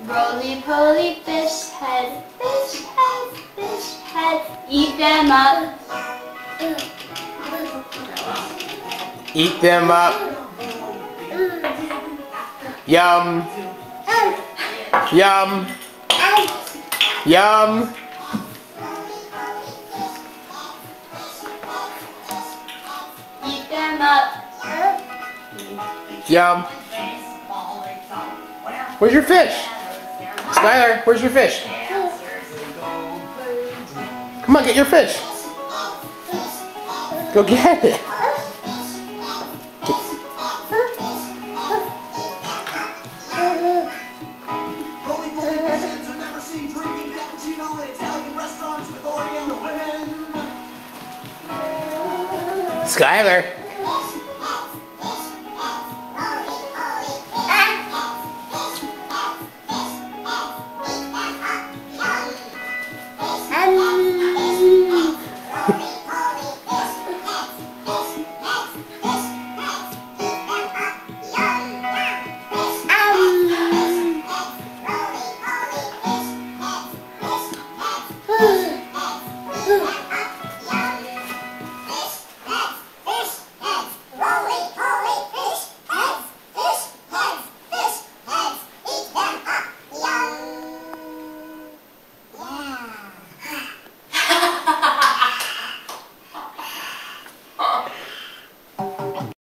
Roly-poly fish head, fish head, fish head. Eat them up. Eat them up. Yum. Yum. Yum. Eat them up. Yum. Where's your fish? Skylar, where's your fish? Come on, get your fish. Go get it. Skylar.